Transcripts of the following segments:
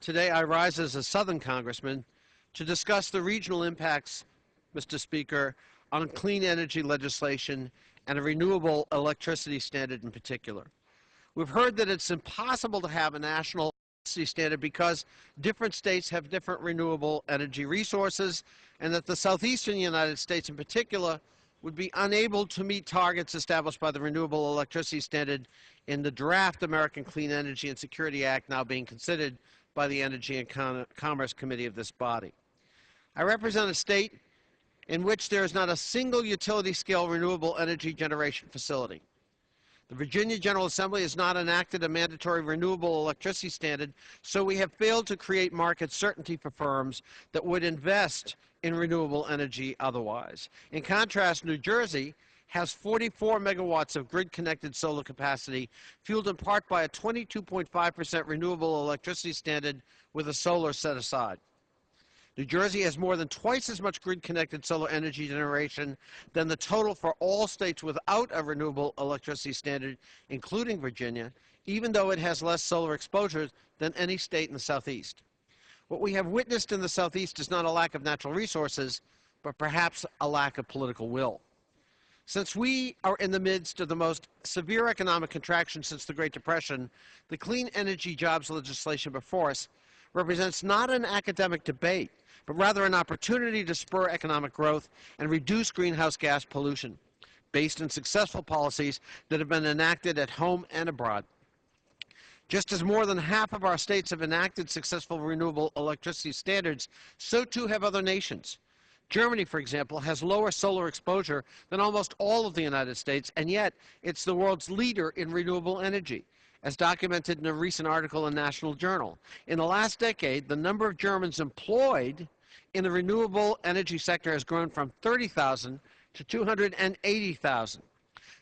Today I rise as a Southern Congressman to discuss the regional impacts, Mr. Speaker, on clean energy legislation and a renewable electricity standard in particular. We've heard that it's impossible to have a national electricity standard because different states have different renewable energy resources, and that the southeastern United States in particular would be unable to meet targets established by the Renewable Electricity Standard in the draft American Clean Energy and Security Act now being considered by the Energy and Commerce Committee of this body. I represent a state in which there is not a single utility-scale renewable energy generation facility. The Virginia General Assembly has not enacted a mandatory renewable electricity standard, so we have failed to create market certainty for firms that would invest in renewable energy otherwise. In contrast, New Jersey has 44 megawatts of grid-connected solar capacity, fueled in part by a 22.5% renewable electricity standard with a solar set aside. New Jersey has more than twice as much grid-connected solar energy generation than the total for all states without a renewable electricity standard, including Virginia, even though it has less solar exposure than any state in the Southeast. What we have witnessed in the Southeast is not a lack of natural resources, but perhaps a lack of political will. Since we are in the midst of the most severe economic contraction since the Great Depression, the clean energy jobs legislation before us represents not an academic debate, but rather an opportunity to spur economic growth and reduce greenhouse gas pollution, based on successful policies that have been enacted at home and abroad. Just as more than half of our states have enacted successful renewable electricity standards, so too have other nations. Germany, for example, has lower solar exposure than almost all of the United States, and yet it's the world's leader in renewable energy, as documented in a recent article in National Journal. In the last decade, the number of Germans employed in the renewable energy sector has grown from 30,000 to 280,000.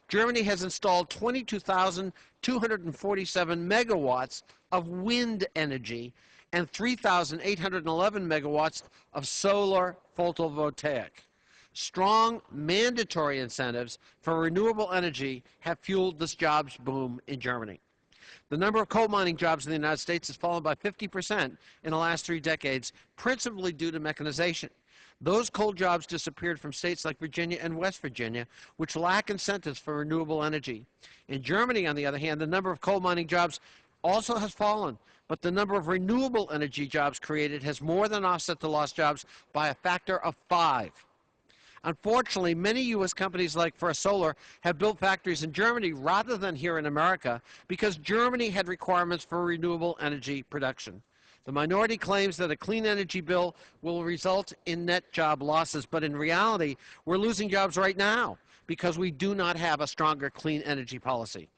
Germany has installed 22,247 megawatts of wind energy and 3,811 megawatts of solar photovoltaic. Strong mandatory incentives for renewable energy have fueled this jobs boom in Germany. The number of coal mining jobs in the United States has fallen by 50% in the last 3 decades, principally due to mechanization. Those coal jobs disappeared from states like Virginia and West Virginia, which lack incentives for renewable energy. In Germany, on the other hand, the number of coal mining jobs also has fallen, but the number of renewable energy jobs created has more than offset the lost jobs by a factor of 5. Unfortunately, many U.S. companies like First Solar have built factories in Germany rather than here in America because Germany had requirements for renewable energy production. The minority claims that a clean energy bill will result in net job losses, but in reality, we're losing jobs right now because we do not have a stronger clean energy policy.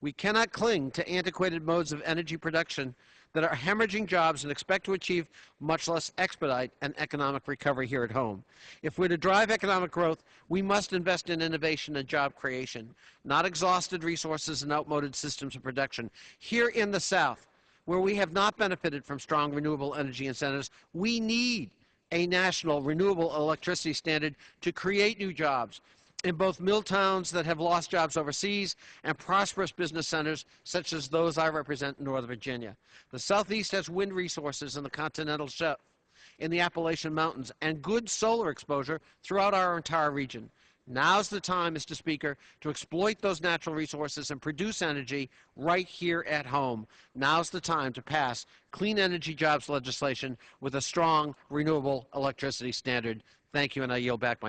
We cannot cling to antiquated modes of energy production that are hemorrhaging jobs and expect to achieve, much less expedite, an economic recovery here at home. If we're to drive economic growth, we must invest in innovation and job creation, not exhausted resources and outmoded systems of production. Here in the South, where we have not benefited from strong renewable energy incentives, we need a national renewable electricity standard to create new jobs in both mill towns that have lost jobs overseas and prosperous business centers such as those I represent in Northern Virginia. The Southeast has wind resources in the continental shelf, in the Appalachian Mountains, and good solar exposure throughout our entire region. Now's the time, Mr. Speaker, to exploit those natural resources and produce energy right here at home. Now's the time to pass clean energy jobs legislation with a strong renewable electricity standard. Thank you, and I yield back my time.